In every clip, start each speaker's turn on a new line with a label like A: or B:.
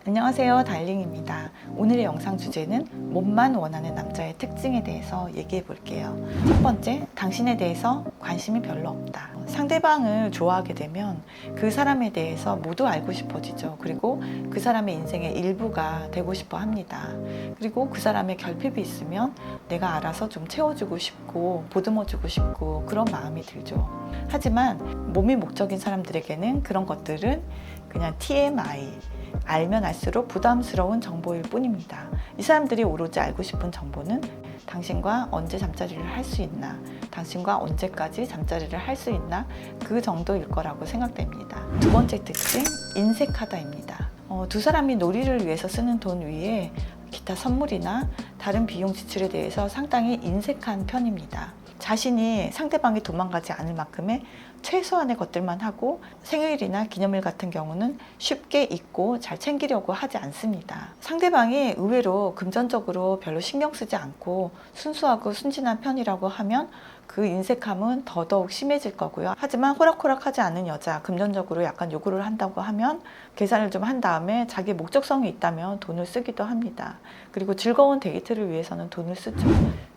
A: 안녕하세요, 달링입니다. 오늘의 영상 주제는 몸만 원하는 남자의 특징에 대해서 얘기해 볼게요. 첫 번째, 당신에 대해서 관심이 별로 없다. 상대방을 좋아하게 되면 그 사람에 대해서 모두 알고 싶어지죠. 그리고 그 사람의 인생의 일부가 되고 싶어 합니다. 그리고 그 사람의 결핍이 있으면 내가 알아서 좀 채워주고 싶고 보듬어주고 싶고 그런 마음이 들죠. 하지만 몸이 목적인 사람들에게는 그런 것들은 그냥 TMI, 알면 알수록 부담스러운 정보일 뿐입니다. 이 사람들이 오로지 알고 싶은 정보는 당신과 언제 잠자리를 할 수 있나, 당신과 언제까지 잠자리를 할 수 있나, 그 정도일 거라고 생각됩니다. 두 번째 특징, 인색하다입니다. 두 사람이 놀이를 위해서 쓰는 돈 위에 기타 선물이나 다른 비용 지출에 대해서 상당히 인색한 편입니다. 자신이 상대방이 도망가지 않을 만큼의 최소한의 것들만 하고 생일이나 기념일 같은 경우는 쉽게 잊고 잘 챙기려고 하지 않습니다. 상대방이 의외로 금전적으로 별로 신경 쓰지 않고 순수하고 순진한 편이라고 하면 그 인색함은 더더욱 심해질 거고요. 하지만 호락호락하지 않은 여자, 금전적으로 약간 요구를 한다고 하면 계산을 좀 한 다음에 자기 목적성이 있다면 돈을 쓰기도 합니다. 그리고 즐거운 데이트를 위해서는 돈을 쓰죠.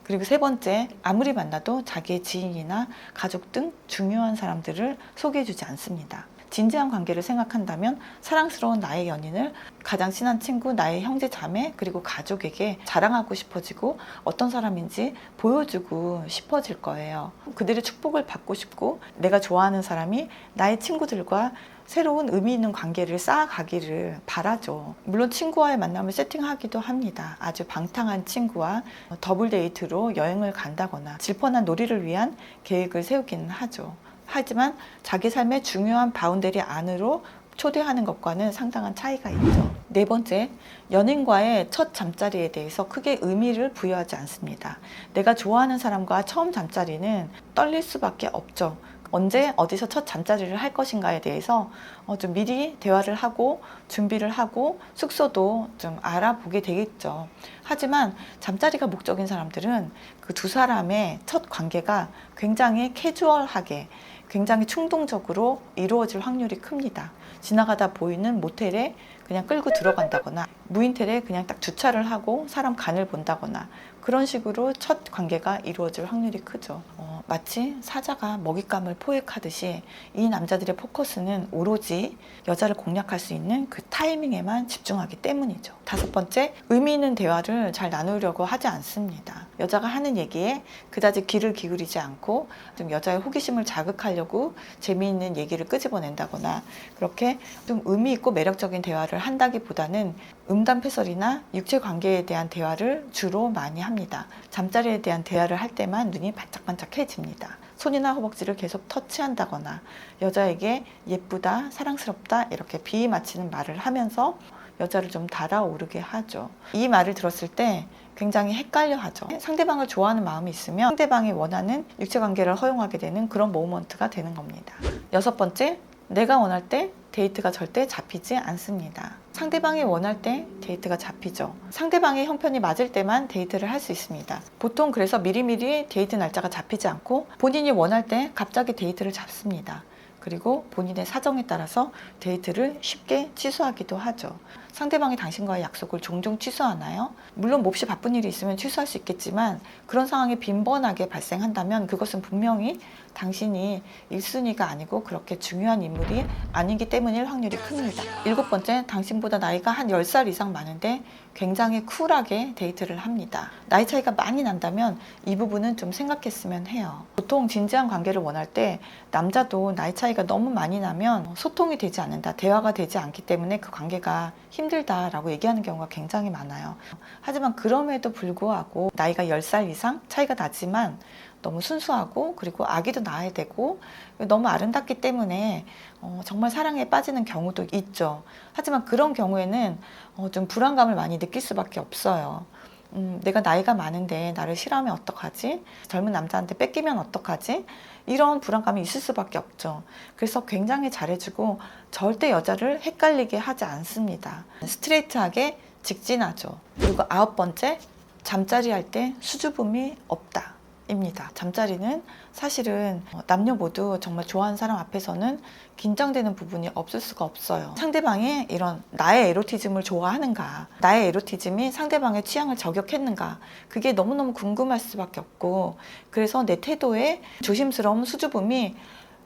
A: 그리고 세 번째, 아무리 만나도 자기의 지인이나 가족 등 중요한 사람들을 소개해주지 않습니다. 진지한 관계를 생각한다면 사랑스러운 나의 연인을 가장 친한 친구, 나의 형제 자매, 그리고 가족에게 자랑하고 싶어지고 어떤 사람인지 보여주고 싶어질 거예요. 그들의 축복을 받고 싶고 내가 좋아하는 사람이 나의 친구들과 새로운 의미 있는 관계를 쌓아가기를 바라죠. 물론 친구와의 만남을 세팅하기도 합니다. 아주 방탕한 친구와 더블 데이트로 여행을 간다거나 질펀한 놀이를 위한 계획을 세우기는 하죠. 하지만 자기 삶의 중요한 바운더리 안으로 초대하는 것과는 상당한 차이가 있죠. 네 번째, 연인과의 첫 잠자리에 대해서 크게 의미를 부여하지 않습니다. 내가 좋아하는 사람과 처음 잠자리는 떨릴 수밖에 없죠. 언제 어디서 첫 잠자리를 할 것인가에 대해서 좀 미리 대화를 하고 준비를 하고 숙소도 좀 알아보게 되겠죠. 하지만 잠자리가 목적인 사람들은 그 두 사람의 첫 관계가 굉장히 캐주얼하게, 굉장히 충동적으로 이루어질 확률이 큽니다. 지나가다 보이는 모텔에 그냥 끌고 들어간다거나 무인텔에 그냥 딱 주차를 하고 사람 간을 본다거나 그런 식으로 첫 관계가 이루어질 확률이 크죠. 마치 사자가 먹잇감을 포획하듯이 이 남자들의 포커스는 오로지 여자를 공략할 수 있는 그 타이밍에만 집중하기 때문이죠. 다섯 번째, 의미 있는 대화를 잘 나누려고 하지 않습니다. 여자가 하는 얘기에 그다지 귀를 기울이지 않고 좀 여자의 호기심을 자극하려고 재미있는 얘기를 끄집어낸다거나 그렇게 좀 의미 있고 매력적인 대화를 한다기보다는 음담패설이나 육체 관계에 대한 대화를 주로 많이 합니다. 잠자리에 대한 대화를 할 때만 눈이 반짝반짝해집니다. 손이나 허벅지를 계속 터치한다거나 여자에게 예쁘다, 사랑스럽다 이렇게 비위 맞히는 말을 하면서 여자를 좀 달아오르게 하죠. 이 말을 들었을 때 굉장히 헷갈려 하죠. 상대방을 좋아하는 마음이 있으면 상대방이 원하는 육체관계를 허용하게 되는 그런 모먼트가 되는 겁니다. 여섯 번째, 내가 원할 때 데이트가 절대 잡히지 않습니다. 상대방이 원할 때 데이트가 잡히죠. 상대방의 형편이 맞을 때만 데이트를 할 수 있습니다. 보통 그래서 미리미리 데이트 날짜가 잡히지 않고 본인이 원할 때 갑자기 데이트를 잡습니다. 그리고 본인의 사정에 따라서 데이트를 쉽게 취소하기도 하죠. 상대방이 당신과의 약속을 종종 취소하나요? 물론 몹시 바쁜 일이 있으면 취소할 수 있겠지만 그런 상황이 빈번하게 발생한다면 그것은 분명히 당신이 1순위가 아니고 그렇게 중요한 인물이 아니기 때문일 확률이 큽니다. 일곱 번째, 당신보다 나이가 한 10살 이상 많은데 굉장히 쿨하게 데이트를 합니다. 나이 차이가 많이 난다면 이 부분은 좀 생각했으면 해요. 보통 진지한 관계를 원할 때 남자도 나이 차이가 너무 많이 나면 소통이 되지 않는다, 대화가 되지 않기 때문에 그 관계가 힘들다라고 얘기하는 경우가 굉장히 많아요. 하지만 그럼에도 불구하고 나이가 10살 이상 차이가 나지만 너무 순수하고 그리고 아기도 낳아야 되고 너무 아름답기 때문에 정말 사랑에 빠지는 경우도 있죠. 하지만 그런 경우에는 좀 불안감을 많이 느낄 수밖에 없어요. 내가 나이가 많은데 나를 싫어하면 어떡하지? 젊은 남자한테 뺏기면 어떡하지? 이런 불안감이 있을 수밖에 없죠. 그래서 굉장히 잘해주고 절대 여자를 헷갈리게 하지 않습니다. 스트레이트하게 직진하죠. 그리고 아홉 번째, 잠자리 할 때 수줍음이 없다. 입니다. 잠자리는 사실은 남녀 모두 정말 좋아하는 사람 앞에서는 긴장되는 부분이 없을 수가 없어요. 상대방이 이런 나의 에로티즘을 좋아하는가, 나의 에로티즘이 상대방의 취향을 저격했는가, 그게 너무너무 궁금할 수밖에 없고, 그래서 내 태도에 조심스러운 수줍음이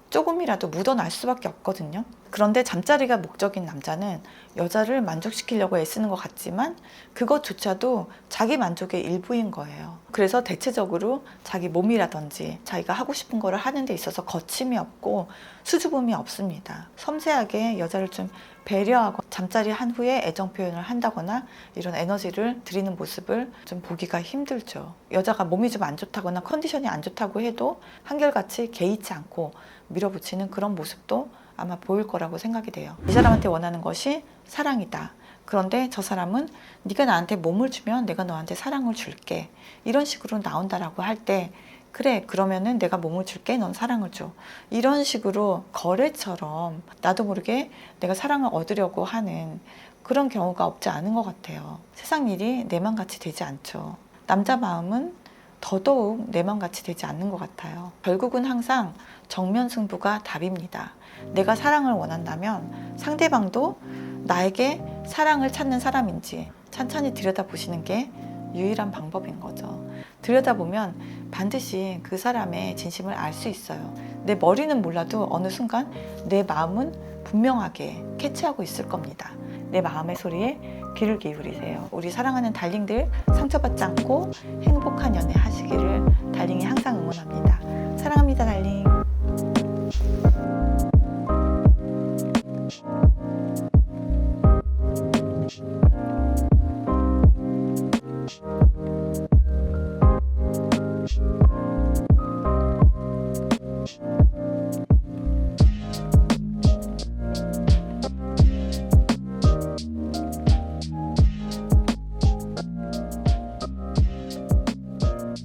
A: 조금이라도 묻어날 수밖에 없거든요. 그런데 잠자리가 목적인 남자는 여자를 만족시키려고 애쓰는 것 같지만 그것조차도 자기 만족의 일부인 거예요. 그래서 대체적으로 자기 몸이라든지 자기가 하고 싶은 거를 하는 데 있어서 거침이 없고 수줍음이 없습니다. 섬세하게 여자를 좀 배려하고 잠자리 한 후에 애정 표현을 한다거나 이런 에너지를 드리는 모습을 좀 보기가 힘들죠. 여자가 몸이 좀 안 좋다거나 컨디션이 안 좋다고 해도 한결같이 개의치 않고 밀어붙이는 그런 모습도 아마 보일 거라고 생각이 돼요. 이 사람한테 원하는 것이 사랑이다. 그런데 저 사람은 네가 나한테 몸을 주면 내가 너한테 사랑을 줄게. 이런 식으로 나온다라고 할 때 그래, 그러면은 내가 몸을 줄게, 넌 사랑을 줘. 이런 식으로 거래처럼 나도 모르게 내가 사랑을 얻으려고 하는 그런 경우가 없지 않은 것 같아요. 세상 일이 내 맘같이 되지 않죠. 남자 마음은 더더욱 내 맘같이 되지 않는 것 같아요. 결국은 항상 정면 승부가 답입니다. 내가 사랑을 원한다면 상대방도 나에게 사랑을 찾는 사람인지 찬찬히 들여다보시는 게 유일한 방법인 거죠. 들여다보면 반드시 그 사람의 진심을 알 수 있어요. 내 머리는 몰라도 어느 순간 내 마음은 분명하게 캐치하고 있을 겁니다. 내 마음의 소리에 귀를 기울이세요. 우리 사랑하는 달링들 상처받지 않고 행복한 연애 하시기를 달링이 항상 응원합니다. 사랑합니다, 달링.